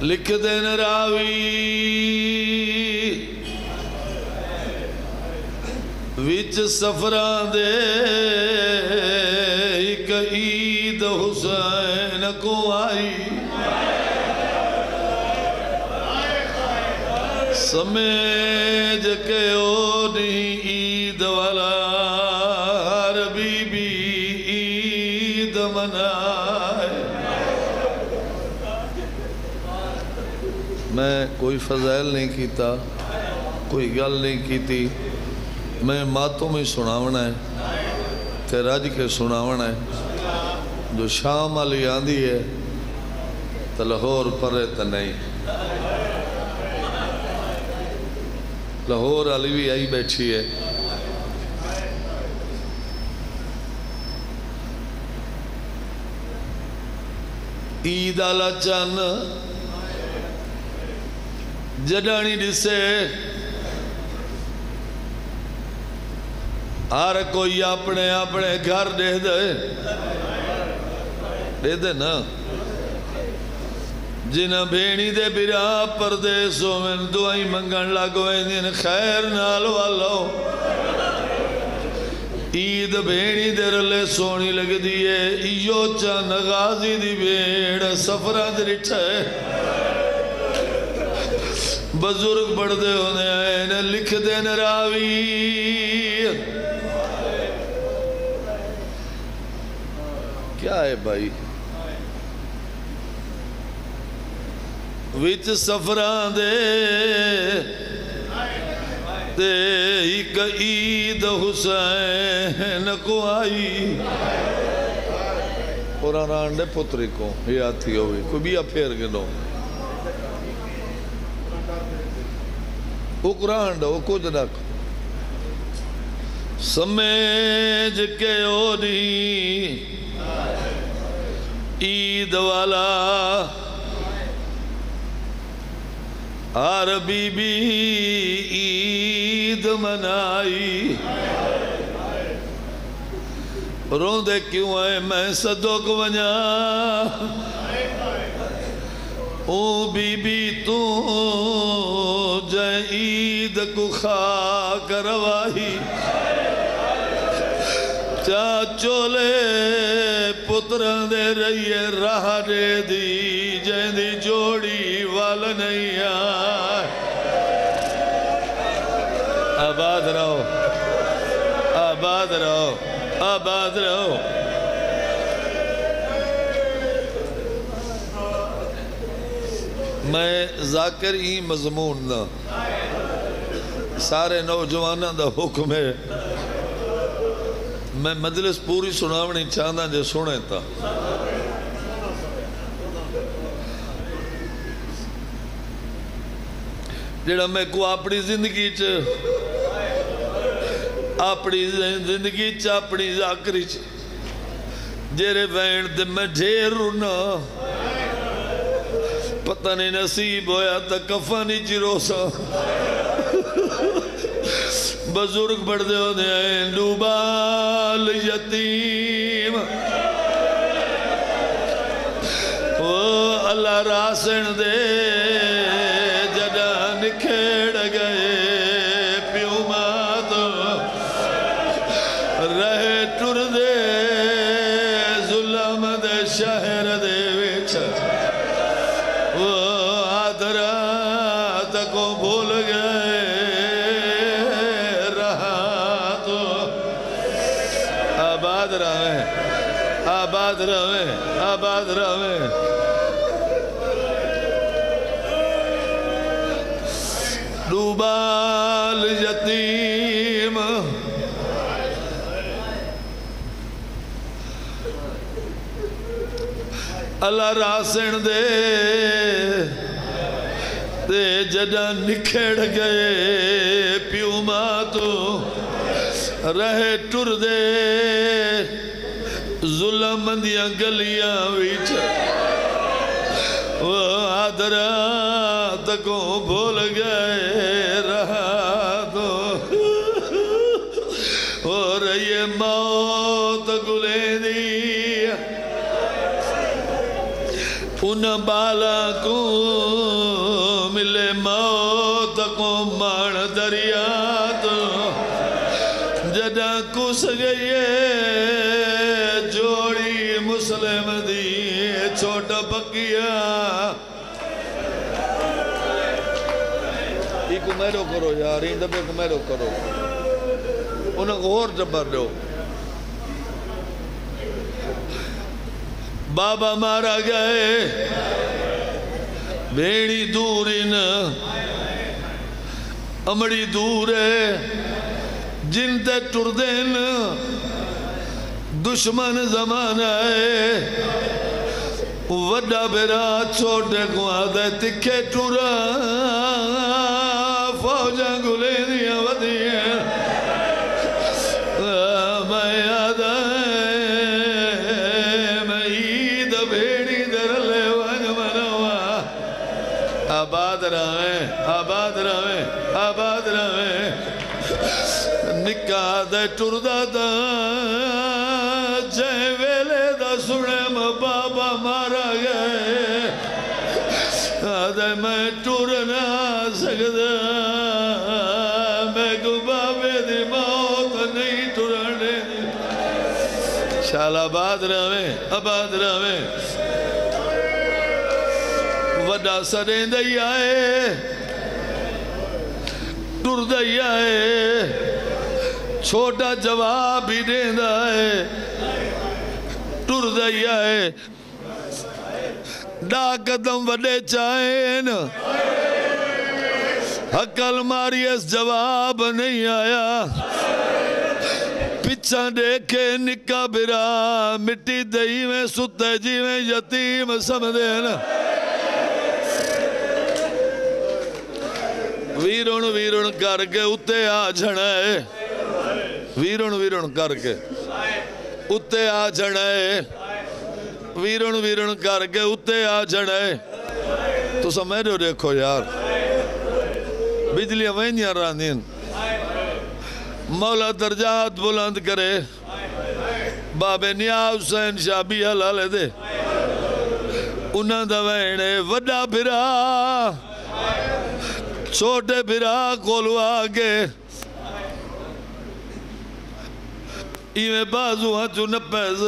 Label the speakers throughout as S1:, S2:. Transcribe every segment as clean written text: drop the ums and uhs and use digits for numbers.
S1: لکھ دین راوی وچ سفران دے ایک عید حسین کو آئی سمجھ کے او نہیں عید والا ہر بی بی عید منائے. میں کوئی فضائل نہیں کیتا کوئی گل نہیں کیتی میں ماتوں میں سناونا ہے تے رج کے سناونا ہے. جو شام علی آندھی ہے تو لاہور پرے تو نہیں لاہور علی بھی آئی بیٹھی ہے. عید آلا چان جڈانی ڈسے ہر کوئی اپنے اپنے گھر دے دے نا جنہ بھینی دے برا پردیسوں میں دعائی منگن لگویں دن خیر نال والو عید بھینی دے رلے سونی لگ دیئے ایو چان غازی دی بیڑ سفرات رٹھے بزرگ بڑھ دے ہونے آئے نے لکھ دے نراوی کیا ہے بھائی وچ سفران دے ایک عید حسین کو آئی قرآن آنڈے پتری کو یہ آتی ہوئی کوئی بھی پھیر گنو وہ قرآن ڈا وہ کچھ رکھ سمجھ کے او نہیں عید والا ہر بی بی عید منائی رون دے کیوں ہے میں صدق ونیا اون بی بی تو جائے عید کو خاک رواہی چاچولے پتران دے رہیے راہ دے دی جائیں دی جوڑی وال نہیں آئے. آباد رہو آباد رہو آباد رہو. میں ذاکر ہی مضمون دا سارے نوجوانہ دا حکم ہے میں مجلس پوری سناونی چاہتا جو سنے تا جڑا میں کو اپنی زندگی اپنی ذاکری جیرے وین دے میں ڈھیر رونا پتہ نہیں نصیب ہویا تا کفانی چیروسا بزرگ بڑھ دے ہونے آئے ڈوبال یتیم وہ اللہ راسن دے جڑا نکھیڑ گئے پیو مات رہے ٹر دے ظلم دے شہر دے ویچ وہ آدھرات کو بھول گئے آباد رہے آباد رہے ڈوبال یتیم اللہ راسن دے جڑا نکھڑ گئے پیو ماں تو رہے ٹر دے ظلم دیاں گلیاں ویچ وہ آدھرات کو بھول گئے رہا دو اور یہ موت گلے دی ان بالا کو کو میرو کرو یار این دبے کو میرو کرو انہیں کو اور جبر دو بابا مارا گئے بھیڑی دوری نا امڑی دور ہے جن تے ٹردین دشمن زمانہ ہے وڈا بیرا چھوٹے کو آدھے تکھے ٹورا فوجاں گلے دیا ودیا میں یاد میں عید بھیڑی در لے ون منوا آباد رہے نکاح دے ٹردہ دا جے ویلے دا سنے بابا مارا گئے آدھے میں ٹور نہ سکتا میں کو بابے دی موت نہیں ٹورنے شال آباد رہے وڈا سریں دئی آئے ٹور دئی آئے چھوٹا جواب ہی دیں دائے ٹور دئی آئے ڈا قدم وڈے چاہیں حقل ماری اس جواب نہیں آیا پچھا دیکھے نکا برا مٹی دئی میں ستے جی میں یتیم سمدین ویرون کر کے اتے آ جھڑے ویرون کر کے اتے آ جھڑے ویرون کر کے اتے آ جھڑے تو سمیرو دیکھو یار بجلیاں وینیاں راندین مولا درجات بلند کرے بابے نیاز حسین شاہ بھی حلالے دے انہاں دا وینے وڈا بھرا چھوٹے بھرا کولو آگے ایویں بازو ہاں چو نپیز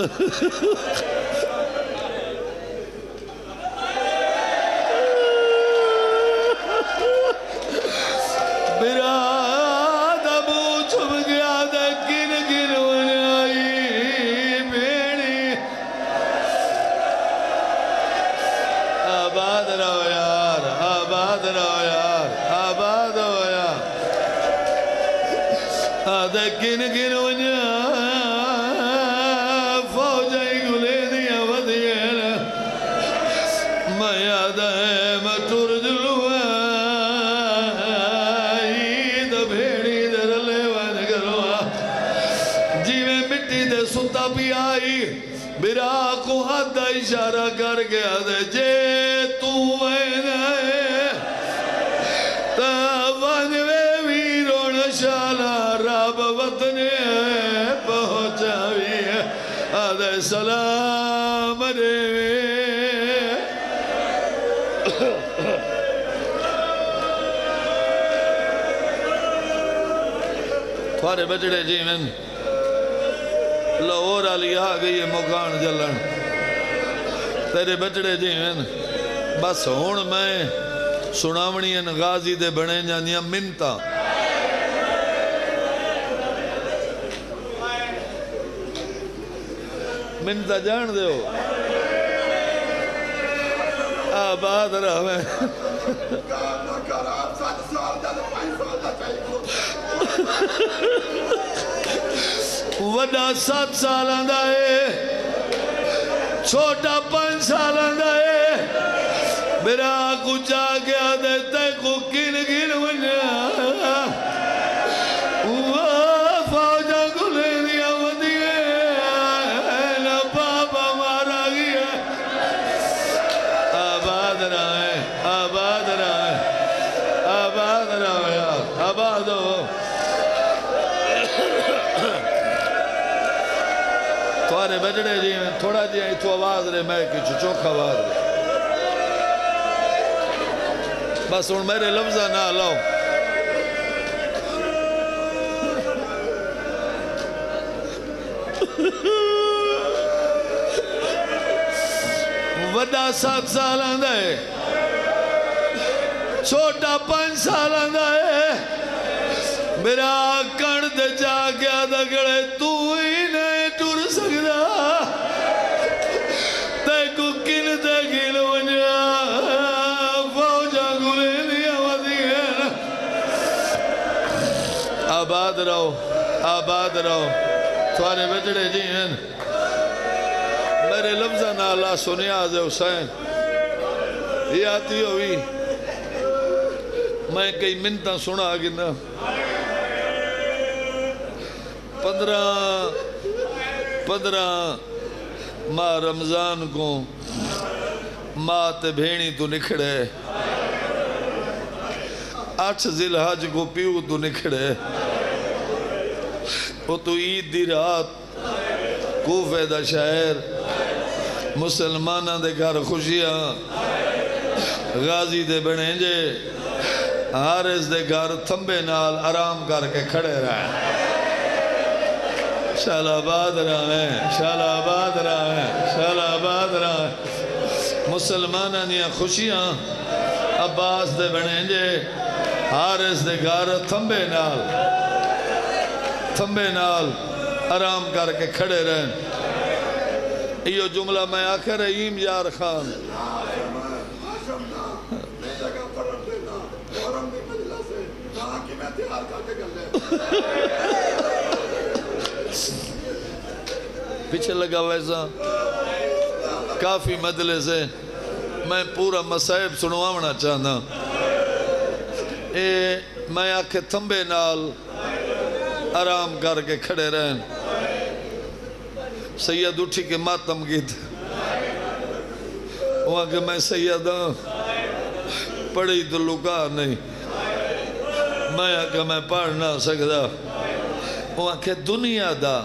S1: بھرا دبو چھپ گیا دے گن ونیائی بھیڑی آباد رہو یار آدھے گن ونیا فوجائی گلے دیا ودین میں یاد ہے میں ٹور جلوہ عید بھیڑی در لے ون گروہ جی میں مٹی دے ستا بھی آئی برا کو حد اشارہ کر گیا دے جے تو وین ہے تاوان وے ویرون شالا رب وطن پہنچاوی ہے آدھے سلام رے تھوارے بچڑے جی میں لاہور علی آگئی ہے مکان جلن تیرے بچڑے جی میں بس ہون میں سناونی ان غازی دے بنے جانیاں منتا منتا جان دے ہو آباد رہے وڈا 7 سال آندہ ہے چھوٹا 5 سال آندہ ہے میرا کچھ آگیا دیتے کو گن ونیا فوجہ گلے دیا ودیے نا بابا مارا گیا آباد رہے یار آباد ہو تھوارے بجڑے جی میں تھوڑا جی تو آواز رہے میں کچھ چوکھ آواز رہے بس ان میرے لفظہ نہ لاؤ وڈا 7 سال آندہ ہے چھوٹا 5 سال آندا ہے میرا کڑ دے جا گیا دگڑے تو ہی نہیں ٹر سکدا تے کو کن دے گل ونجا فوجا گلے دیا ودی ہے آباد رہو تھوارے بچڑے جی ہیں میرے لفظہ نہ اللہ سنیاز حسین یہ آتی ہوئی میں کئی منتاں سنا گنا 15 ماہ رمضان کو ماں تے بھینی تو نکھڑے 8 ذی الحج کو پیو تو نکھڑے وہ تو عید دی رات کوفے دا شہر مسلمانہ دے گھر خوشیاں غازی دے بنینجے حارث دے گھر تھمبے نال آرام کر کے کھڑے رہے شال آباد رہے مسلمانہ دیا خوشیاں عباس دے بنینجے حارث دے گھر تھمبے نال آرام کر کے کھڑے رہے یہ جملہ میں آخر رحیم یار خان پیچھے لگا ویسا کافی مدلے سے میں پورا مسائب سنوانا چاہنا میں آکھے تھمبے نال آرام کر کے کھڑے رہن سید اٹھی کے ماتم گیت وہاں کہ میں سیداں پڑھی تو لکا نہیں میں آکھے میں پڑھ نہ سکتا وہاں کہ دنیا دا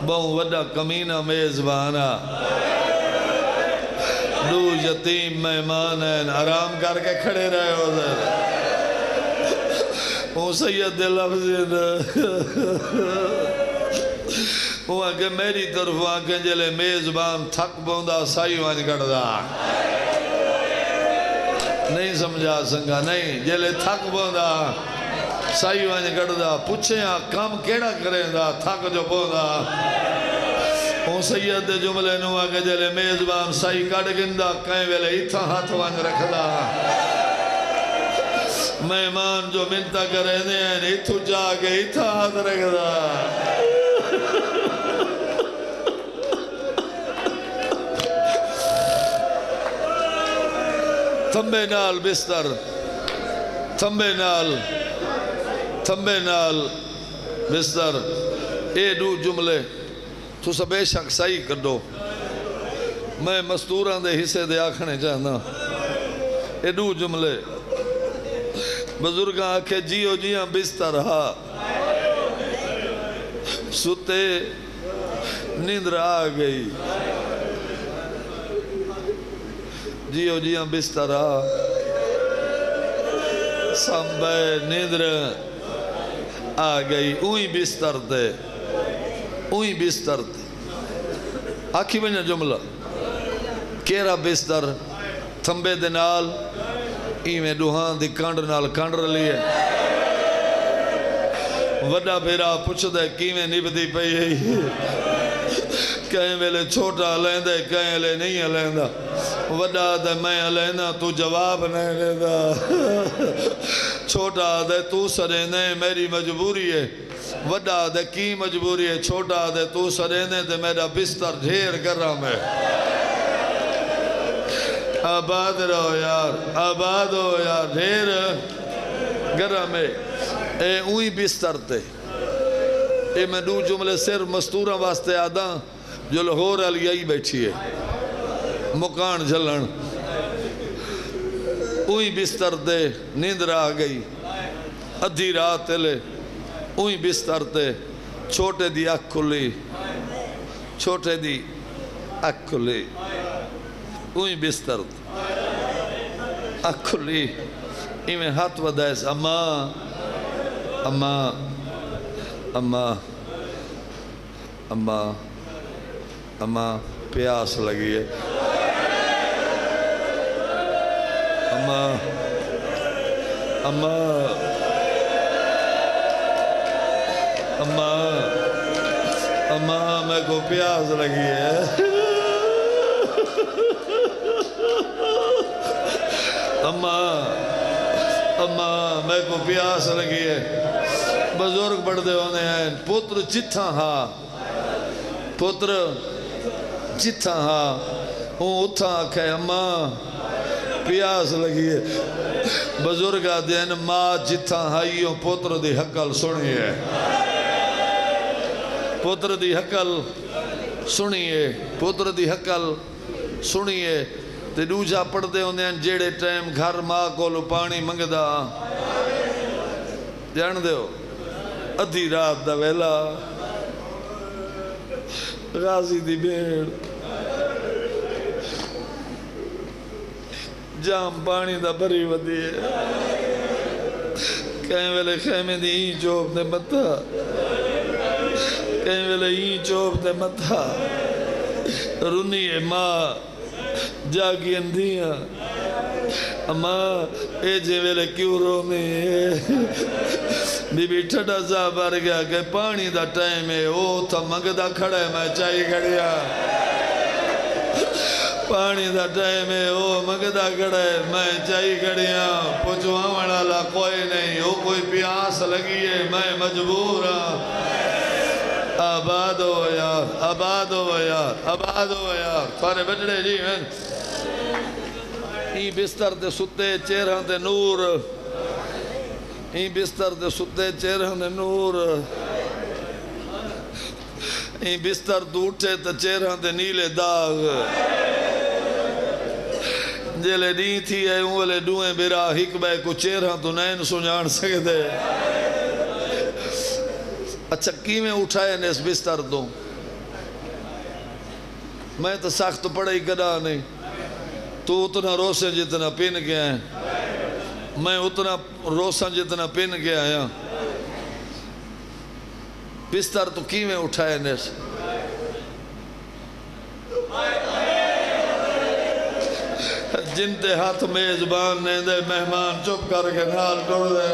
S1: بہوں وڈا کمینہ میزبانا دو یتیم مہمان ہیں آرام کر کے کھڑے رہے ہو ذرا وہ سید دے لفظ وہ آگے میری طرف آگے جلے میزبان تھک بوندا سائی وانج کردہ نہیں سمجھا سنگا نہیں جلے تھک بوندا سائی وانج کردہ پوچھیں کام کیڑا کریں دا تھک جو بوندا وہ سید دے جملے نو آگے جلے میزبان سائی کڑ گندہ کہیں ویلے اتھا ہاتھ وانج رکھ دا مہمان جو منتہ کریں دے ہیں اتھو جا کے اتھا ہاتھ رکھ دا تھمبے نال بستر تھمبے نال بستر اے دو جملے تو سب بے شک صحیح کر دو میں مستوراں دے حصے دے آکھنے چاہنا اے دو جملے بزرگاں آکھے جیو جیاں بستر ہا ستے نیندر آ گئی جیو جیاں بستر ہا سنبے نیندر آ گئی اوہی بستر دے آکھی بنیا جملہ کیرا بستر تھمبے دے نال ایمیں دوہاں دی کانڈ نال کانڈ رلی ہے وڈا بھیرا پوچھ دے کیمیں نبدی پئی ہے کہیں ویلے چھوٹا لیندے کہیں لے نہیں لیندہ وڈا دے میں لیندہ تو جواب نہیں لیندہ چھوٹا دے تو سریندے میری مجبوری ہے وڈا دے کی مجبوری ہے چھوٹا دے تو سریندے دے میرا بستر ڈھیر گرم ہے آباد رہو یار ڈھیر گرم ہے اے اوہی بستر تے اے میں دو جملے صرف مستوراں واسطے آدھاں جو لاہور علیہی بیٹھی ہے مکان جھلن اوہی بستر تے نیندر آ گئی ادھی رات لے اوہی بستر تے چھوٹے دی اکھ کھلی اوہی بستر تے اکھ کھلی ایمیں ہاتھ ودائس اماں پیاس لگی ہے اماں اماں اماں میں کو پیاس لگی ہے اماں اماں میں کو پیاس لگی ہے بزرگ بڑھتے ہونے ہیں پتر چتھا ہاں پتر چتھا ہاں ہوں اتھا آکھے اماں پیاس لگی ہے بزرگ آدھے ہیں ماں جتھا ہائیوں پتر دی حقل سنیے پتر دی حقل سنیے پتر دی حقل سنیے تے دوجا پڑھ دے ہوندے ہیں جیڑے ٹائم گھر ماں کولو پانی منگدا جان دے ہو ادھی رات دا ویلا غازی دی بھیڑ جام پانی دا بری ودی ہے کہیں ویلے خیمے دی ہی چوب دے متھا کہیں ویلے ہی چوب دے متھا رونی ہے ماں جاگی اندیاں اماں اے جے ویلے کیوں رونے بی بی ٹھڑا سا بار گیا کہ پانی دا ٹائم ہے او تھا مگدہ کھڑا ہے میں چاہی کھڑیا پانی دا ٹائم ہے او مگدہ کھڑا ہے میں چاہی کھڑیا پوچھو والا کوئی نہیں او کوئی پیاس لگی ہے میں مجبور ہاں آباد ہو یار آباد ہو یار آباد ہو یار سارے بچڑے جی میں این بستر دے ستے چہرہ دے نور این بستر دے ستے چہرہ دے نور این بستر دے اٹھے تے چہرہ دے نیلے داغ جلے نہیں تھی ہے اولے ڈوئیں برا حکبہ کو چہرہ تو نین سنجان سکتے اچھا کیویں اٹھائے نے اس بستر دوں میں تو سخت پڑھائی کدا نہیں تو اتنا روسیں جتنا پین گیا ہے میں اتنا روسیں جتنا پین گیا ہے بستر تو کیویں اٹھائے نے جن تے ہاتھ میزبان نے دے مہمان چپ کر کے نال ٹوڑ دے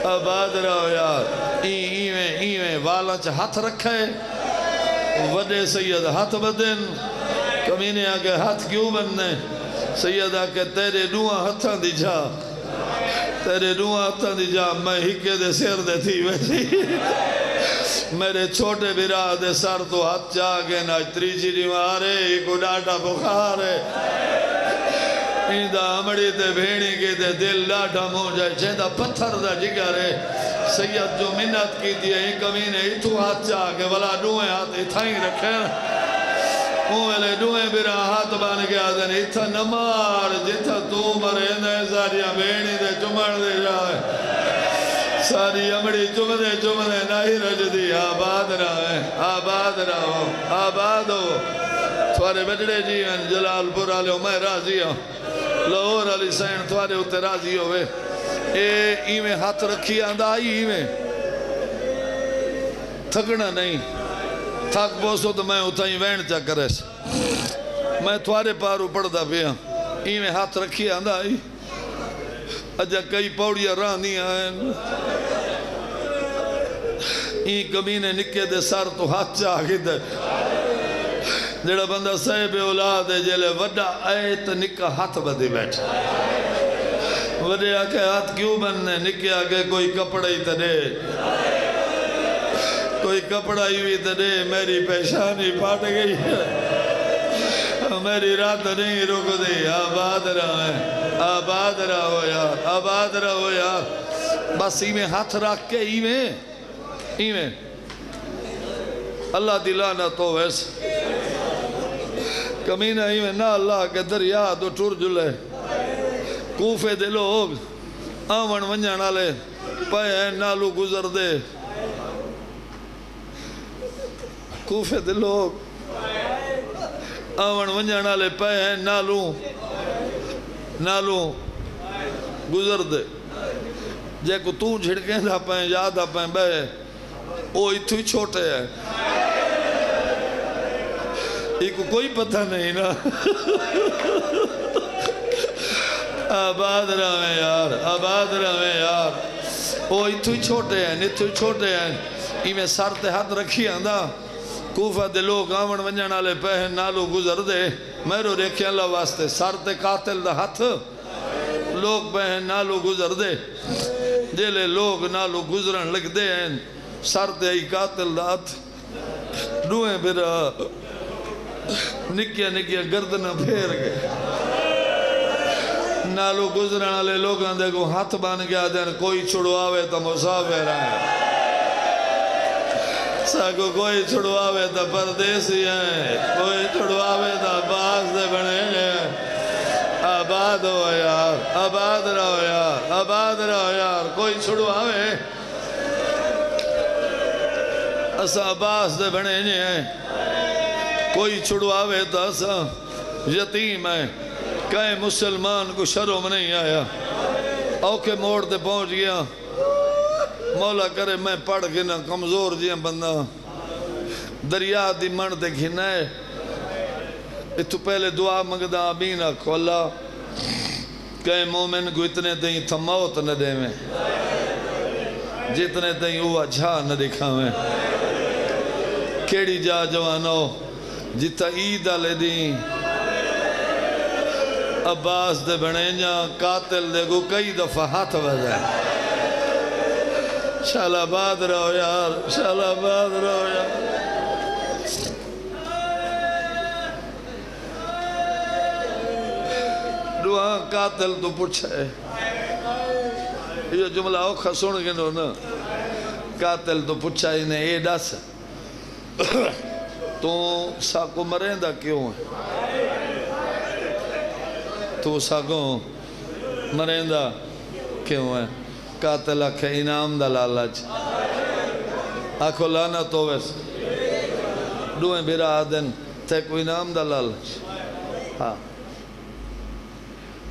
S1: آباد رہو یار ایویں والا چا ہاتھ رکھے وڈے سید ہاتھ بدن کمینے آگے ہاتھ کیوں بننے سید آگے تیرے دعا ہاتھاں دی جا تیرے دعا ہاتھاں دی جا میں ہکے دے سیر دے تھی ویسی میرے چھوٹے برا دے سر تو ہاتھ جاگے نا تریجی دیوارے ایکو ڈاٹا بخار ہے ایندہ امڑی تے بھیڑی کے تے دل ڈاٹا مو جائے چیندہ پتھر دا جگر ہے سید جو منت کی دی ہے کمینے اتو ہاتھ جاگے والا ڈوئیں ہاتھ اتھائیں رکھے اوہلے ڈوئیں برا ہاتھ بان کے آدھن اتھا نمار جتھا تو مرے اندہ ساریاں بھیڑی دے چمڑ دے جائے ساری امڑی چمدے نہیں رج دی آباد رہے آباد رہو آباد ہو تھوارے بچڑے جی ہیں جلال پور آلے ہو میں راضی ہوں لاہور علی سین تھوارے ہوتے راضی ہوئے اے ایویں ہاتھ رکھی آندہ آئی ایویں تھکنا نہیں تھک بوسو تو میں اتھائیں وین چا کرے میں تھوارے پارو پڑھ دا پیا ایویں ہاتھ رکھی آندہ آئی اجا کئی پوڑیاں رانی آئین این کمینے نکے دے سار تو ہاتھ چاہ گی دے جڑا بندہ صاحب اولاد ہے جلے وڈا آئے تو نکا ہاتھ بدی بیٹھا وڈے آکے ہاتھ کیوں بننے نکے آکے کوئی کپڑا ہی تے دے کوئی کپڑا ہی بھی تے دے میری پیشانی پاٹ گئی ہے میری رات نہیں رک دی آباد رہے آباد رہو یار آباد رہو یار بس ایویں ہاتھ رکھ کے ایویں اللہ دلانا تو ویسے کمینہ ایویں نہ اللہ کے دریا دو ٹور جلے کوفے دے لوگ آون ونجان آلے پائے ہیں نالو گزر دے کوفے دے لوگ آون ونجان آلے پائے ہیں نالو گزر دے جے کو تو جھڑکیں دا پائیں یاد آ پائیں بے او اتھو چھوٹے ہے ایک کوئی پتہ نہیں نا آباد رہے یار آباد رہے یار وہ اتھو ہی چھوٹے ہیں اتھو ہی چھوٹے ہیں ایمیں سر تے ہاتھ رکھی آندہ کوفہ دے لوگ آمن ونجن آلے پہن نالو گزر دے میرو ریکھیں اللہ واسطے سر تے قاتل دا ہاتھ لوگ پہن نالو گزر دے جیلے لوگ نالو گزرن لگ دے ہیں سر تے ہی قاتل دا ہاتھ ڈوئیں برا نکیا نکیا گردنہ پھیر گئے نالو گزرن آلے لوگاں دے کو ہاتھ بان گیا دین کوئی چھڑواوے تا مسافر آئے ساکو کوئی چھڑواوے تا پردیسی ہیں کوئی چھڑواوے تا باز دے بنے ہیں آباد ہو یار آباد رہو یار آباد رہو یار کوئی چھڑواوے اسا باز دے بنے ہیں کوئی چھڑواوے تا اسا یتیم ہے کہیں مسلمان کو شرم نہیں آیا اوکے موڑ تے پہنچ گیا مولا کرے میں پڑھ گنا کمزور جیاں بندہ دریا دی من تے گھنا ہے اتو پہلے دعا مگدہ آمین آکھو اللہ کہیں مومن کو اتنے تہیں تھموت نہ دے میں جتنے تہیں ہوا جھا نہ دکھا میں کیڑی جا جوانو جتا عید آلے دیں عباس دے بنے جا قاتل دے کو کئی دفعہ ہاتھ وزا ہے شال آباد رہو یار شال آباد رہو یار دعا قاتل تو پوچھے یہ جملہ اوکھا سن گنو نا قاتل تو پوچھا انہیں اے ڈس تو ساکو مرین دا کیوں ہے تو ساکو مرین دا کیوں ہے قاتل آکھے انعام دا لالچ آکھو لانا تو ویس دوئیں بیرا آدن تے کو انعام دا لالچ ہاں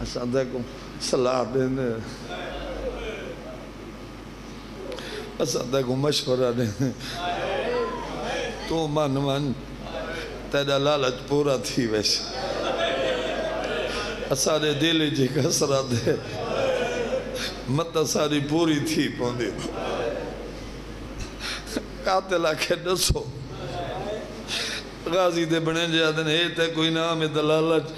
S1: اساں دیکھو صلاح دینے اساں دیکھو مشورہ دینے تو من تیدا لالچ پورا تھی ویس اساں دے دلی جی کسرہ دے مطا ساری پوری تھی پوندی قاتل آکھے نسو غازی دے بنے جادن ہے تے کوئی نام دلالت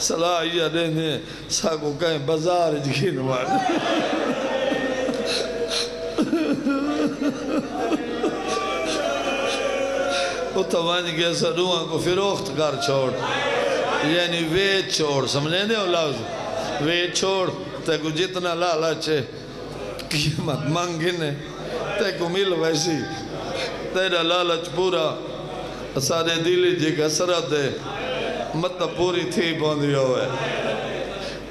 S1: صلاح یا دینے ساکو کہیں بازار جگین وان اتوانج کے سڑوہاں کو فروخت کر چھوڑ یعنی ویچ چھوڑ سمجھیں دے ہو لفظ ویچ چھوڑ تے کو جتنا لالچے قیمت مانگنے تے کو مل ویسی تیرا لالچ پورا سارے دلی جی کسرت ہے مطا پوری تھی پوندی ہوئے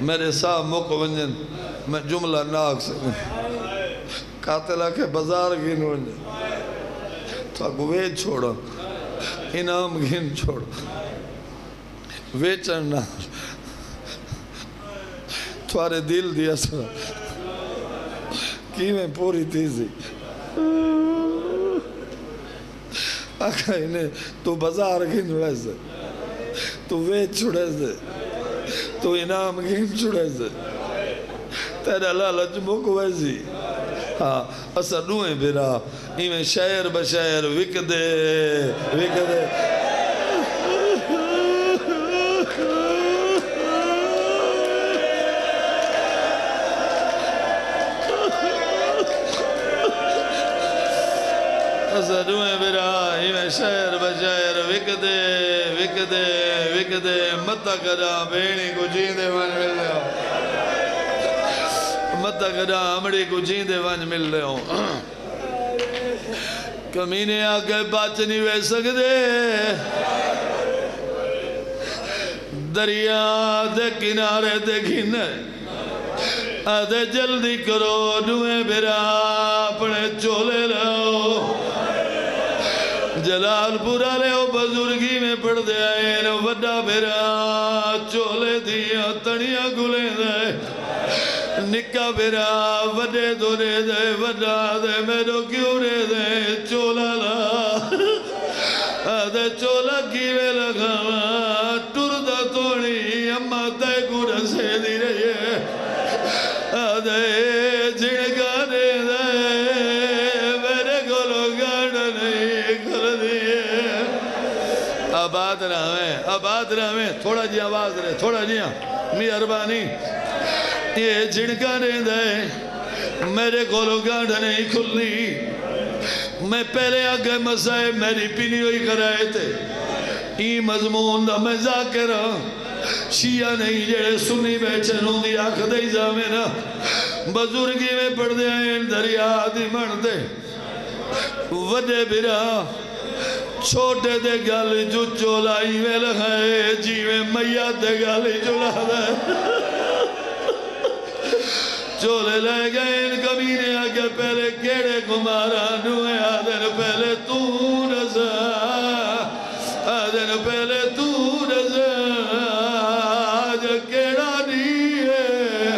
S1: میرے ساہ موقع ونجن میں جملہ ناک سکوں قاتلہ کے بازار گھن ونجن تو اگو ویچ چھوڑا انعام گھن چھوڑا ویچن نہ توارے دل دیا سنا کی میں پوری تیزی آقا انہیں تو بازار گھن چھوڑے سے تو ویچ چھوڑے سے تو انعام گھن چھوڑے سے تیرا لالچ موکو ویسی ہاں اسا دوئیں بیرا ایمیں شہر بشہر وک دے اسا دوئیں بیرا ایمیں شہر بشہر وک دے متا کدا بینی کو جیندے ون مل لے ہو متا کدا امڑی کو جیندے ون مل لے ہو کمینے آکے بچ نہیں وے سکدے دریا دے کنارے دے گھنے آدھے جلدی کرو دوئیں بیرا اپنے چولے لہو جلال پورا لے او بزرگی میں پڑھ دے آئے نو وڈا بیرا چولے دیا تڑیاں گلیں دے نکا بیرا وڈے دورے دے وڈا دے میرو کیوں رے دے چولا لا آدھے چولا کیوے لگاوا ٹردہ توڑی اما تے کو رسے دی رہی ہے آدھے جھڑکا دے دے میرے کو لوگاڑ نہیں کر دیئے آباد رہے تھوڑا جی آواز رہے تھوڑا جی مہربانی یہ جھڑکا دے دے میرے کو لوگاڑ نہیں کھلنی میں پہلے آگے مسائے میری پینی ہوئی کرائے تھے ای مضمون دا میں ذاکر شیعہ نہیں جڑے سنی بیچے نوں دی آنکھ دے زامنہ بزرگی میں پڑھ دے آئین دریا دی مڑ دے وڈے برا چھوٹے دے گالی جو چولائی میں لگائے جیویں میات دے گالی چولا دے چولے لے گئے ان کمینے آگے پہلے کیڑے کمارا نوے آدھن پہلے تو رضا آدھن پہلے تو رضا آج کیڑا نہیں ہے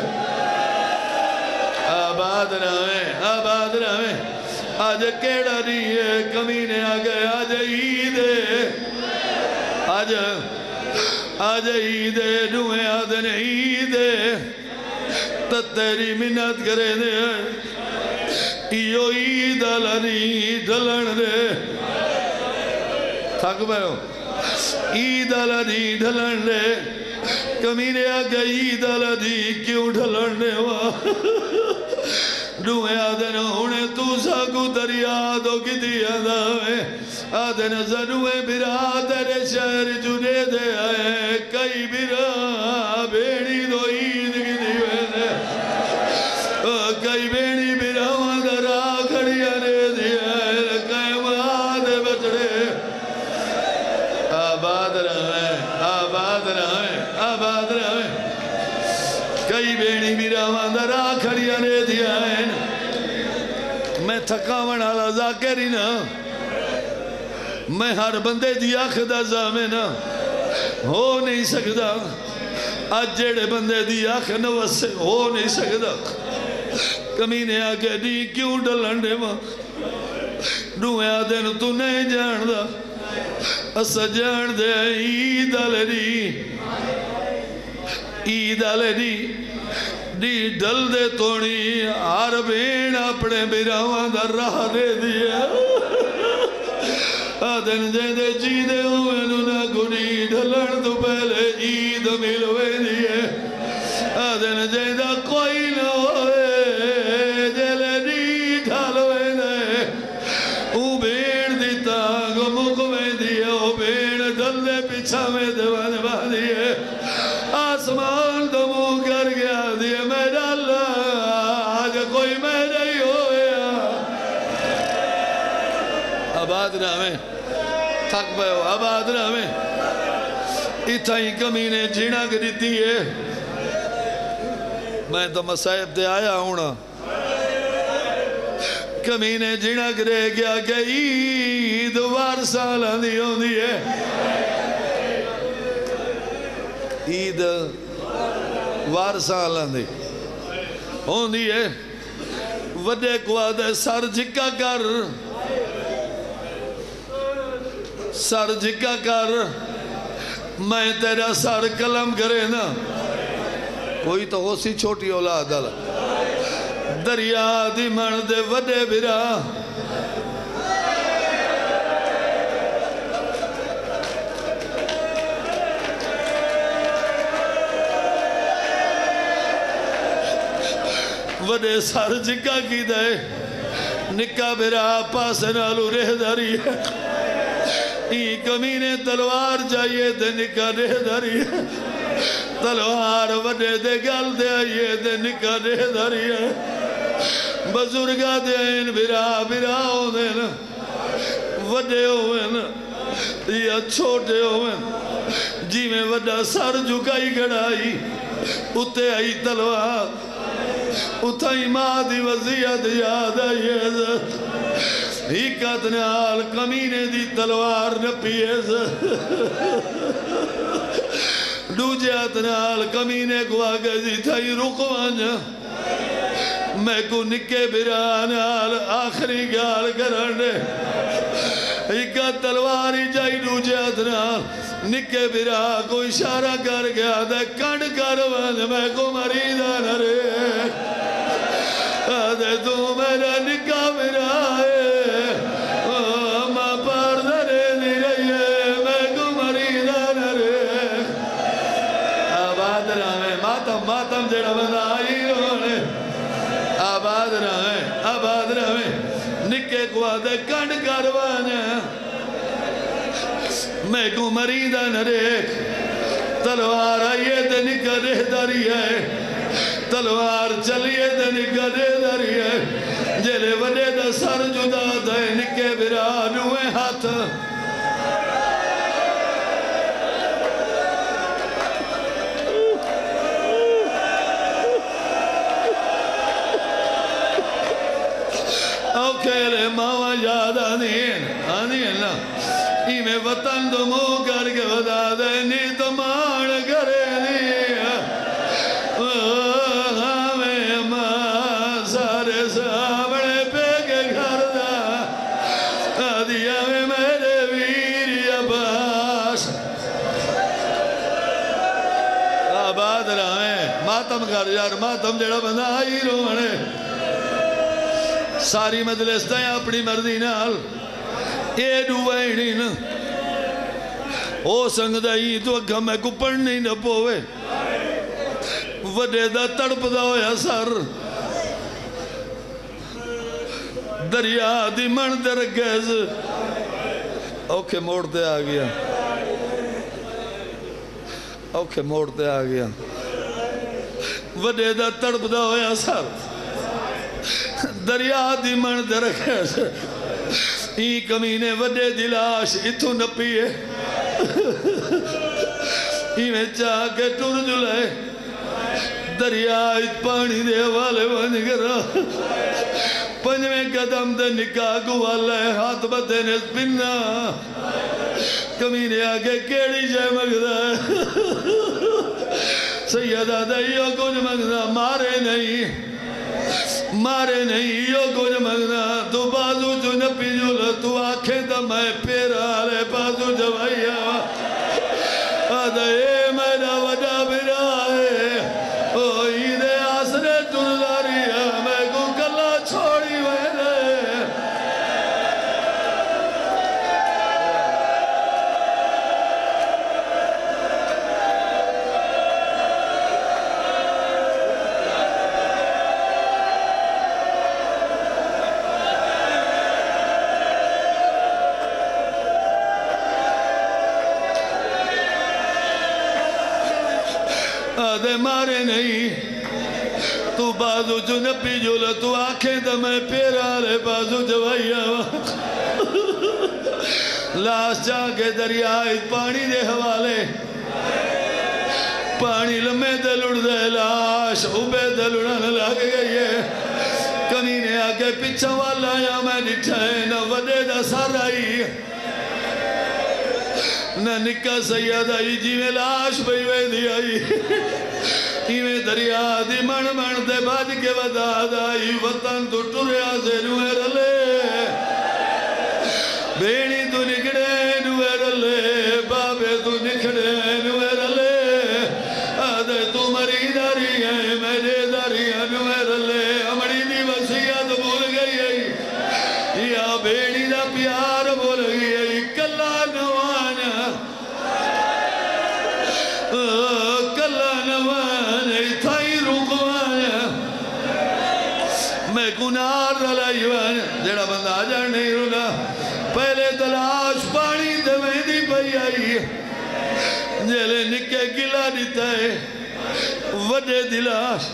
S1: آباد رہے آج کیڑا نہیں ہے کمینے آگے آج عید آج عید نوے آدھن عید تیری منت کرے دے ایو عید لنی ڈھلن دے تھک بے ہو عید لنی ڈھلن دے کمینے آگے عید لنی کیوں ڈھلن دے دوئے آدھن ہونے تو ساکو دریا دو کی دیا داوے آدھن زنوے برا تیرے شہر جنے دے آئے کئی برا بیڑی دو عید کی دیوے دے کئی بیڑی برا درا کھڑی آنے دیا ہے کئی مادے بچڑے آباد رہے کئی بیڑی برا درا کھڑی آنے دیا ہے میں تھکاون آلا ذاکری نا میں ہر بندے دی آخدہ زامنہ ہو نہیں سکتا آج جیڑے بندے دی آخ نوس سے ہو نہیں سکتا کمینے آگے دی کیوں ڈلن دے ماں دوئے آدھے نو تو نہیں جان دا اسا جان دے عید آلے دی ڈل دے توڑی ہر بین اپنے براوان در راہ دے دیا آدھن جے دے جی دے ہوئے نونا گھڑی ڈھلن تو پہلے عید ملوے دیئے آدھن جے دا کوئی نہ ہوئے جلے دی ڈھالوے دے او بین دی تانگو مکوے دیئے او بین ڈھل دے پیچھا میں دیوان دیئے آسمان تو مو کر گیا دیئے میرا اللہ آج کوئی میرے ہی ہوئے آباد رہے تھک بے ہو آباد رہے اتھائی کمینے جھیڑا کریتی ہے میں تو مسائب دے آیا ہونا کمینے جھیڑا کرے گیا کہ عید وار سالہ دی ہوندی ہے عید وار سالہ دی ہوندی ہے وڈے کو آدھے سر جھکا کر میں تیرا سر کلم کرے نا کوئی تو ہو سی چھوٹی اولاد اللہ دریا دی مرد وڈے برا وڈے سر جکا کی دے نکا برا پاس نالو رہ داری ہے ای کمینے تلوار جائیے دے نکا رہ داری ہے تلوار وڈے دے گل دے آئیے دے نکا رہ داری ہے بزرگا دے این برا ہو دے نا وڈے ہوئے نا یا چھوٹے ہوئے جی میں وڈا سر جھکائی گڑائی اتے آئی تلوار اتھائی ماں دی وزیعت یاد آئیے حقیقت نال کمینے دی تلوار نپیے دوجیات نال کمینے کو آگے دی تھائی رکوانجا میں کو نکے برانال آخری گال کرنے ایک تلواری جائی دوجے ادنال نکے برا کو اشارہ کر گیا دے کنڈ کروان میں کو مریدہ نہ ریک دے تو میرا نکا میرا ہے ماں پر دھرے نہیں رہی ہے میں کو مریدہ نہ ریک آباد رہے ماتم جڑا بندہ آئی رونے آباد رہے نکے کو آدھے کنڈ کروانے میں کو مریدہ نہ ریک تلوار آئیے دے نکا رہ داری ہے تلوار چلیے دے نکا رہ داری ہے جلے وڈے دا سر جدا دے نکے برانوے ہاتھ اوکھیلے ماما یاد آنین نا ای میں وطن دو مو کر کے بدا دے نی تو مان کرے نی ہمیں ماں سارے سامنے پہ کے گھر دا دیا میں میرے ویر عباس آباد رہے ماتم کر یار ماتم جڑا بندہ آئی رونے ساری مجلس تے اپنی مرضی نال اے ڈوائنی نا او سنگ دائی تو اگھا میں کو پڑھنی نہ پوے وڈے دا تڑپ دا ہویا سر دریا دی من در گیز اوکے موڑتے آ گیا اوکے موڑتے آ گیا وڈے دا تڑپ دا ہویا سر دریا دی من در گیز ای کمینے وڈے دلاش اتھو نہ پیئے ای میں چاہ کے ٹور جلائے دریا ات پانی دے والے بن گرا پنجویں قدم دے نکاح گوالا ہے ہاتھ بدے نے پننا کمینے آگے کیڑی جائے مگدہ ہے سیدہ دائیوں کچھ مگدہ مارے نہیں یو کچھ مگنا تو بازو جو نپی جولا تو آنکھیں دا میں پیرا لے بازو جوائیا آدھا اے میرا وڈا برا ہے او عید آسرے ترداری ہے میں کو کلا چھوڑی ویدے آدھے مارے نہیں تو بازو جو نپی جولا تو آنکھیں دا میں پیرا لے بازو جوائیا لاس جا کے دریائے پانی دے حوالے پانی لمے دے لڑ دے لاش اوبے دے لڑن لگ گئی ہے کمینے آگے پچھا والا یا میں نٹھائے نہ وڈے دا سار آئی نہ نکا سید آئی جی میں لاش بھئی دی آئی ایویں دریا دی من دے بھاج کے ودا دائی وطن تو ٹریا سے نوے رلے بیڑی تو نکڑے نوے رلے بابے تو نکڑے نوے رلے آدھے تو مری داری ہے میرے داری ہے نوے رلے ہماری دی وسیعت بھول گئی ہے یا بیڑی دا پیار بھول گئی ہے کلا نوانا کلا نوانا تھائی رکوانا میں گنار رلائی وانا جڑا بندہ آجا نہیں رلا پہلے تلاش پانی دے میں دی پئی آئی جلے نکے گلا دیتا ہے وڈے دلاش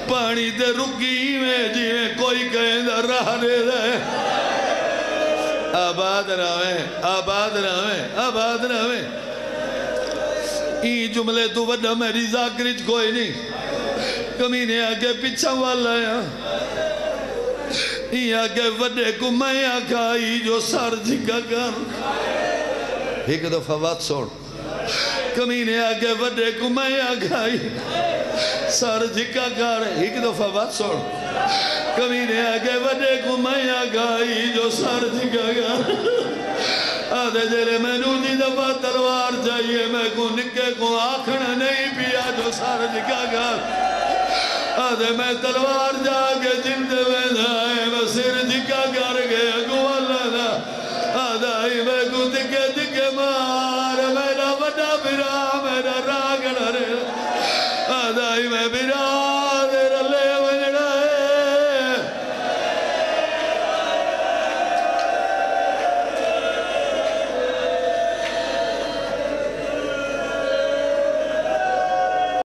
S1: پانی دے رکی میں جی میں کوئی کہیں دا راہ دے دے آباد رہے آباد رہے آباد رہے ای جملے تو وڈا میری ذاکرج کوئی نہیں کمینے آگے پچھا والا ہے ای آگے وڈے کو میں آگائی جو سار جھگا کر ایک دفعہ بات سوڑ کمینے آگے وڈے کو میں آگائی سار جھگا کر ایک دفعہ بات سوڑ کمینے آگے وڈے کو میں آگائی جو سار جھگا کر آدھے جیلے میں نو دی دفعہ تلوار چاہیے میں کو نکے کو آکھنا نہیں پیا جو سر جکا گا آدھے میں تلوار جا کے جن دے میں دائے میں سر جکا کر گیا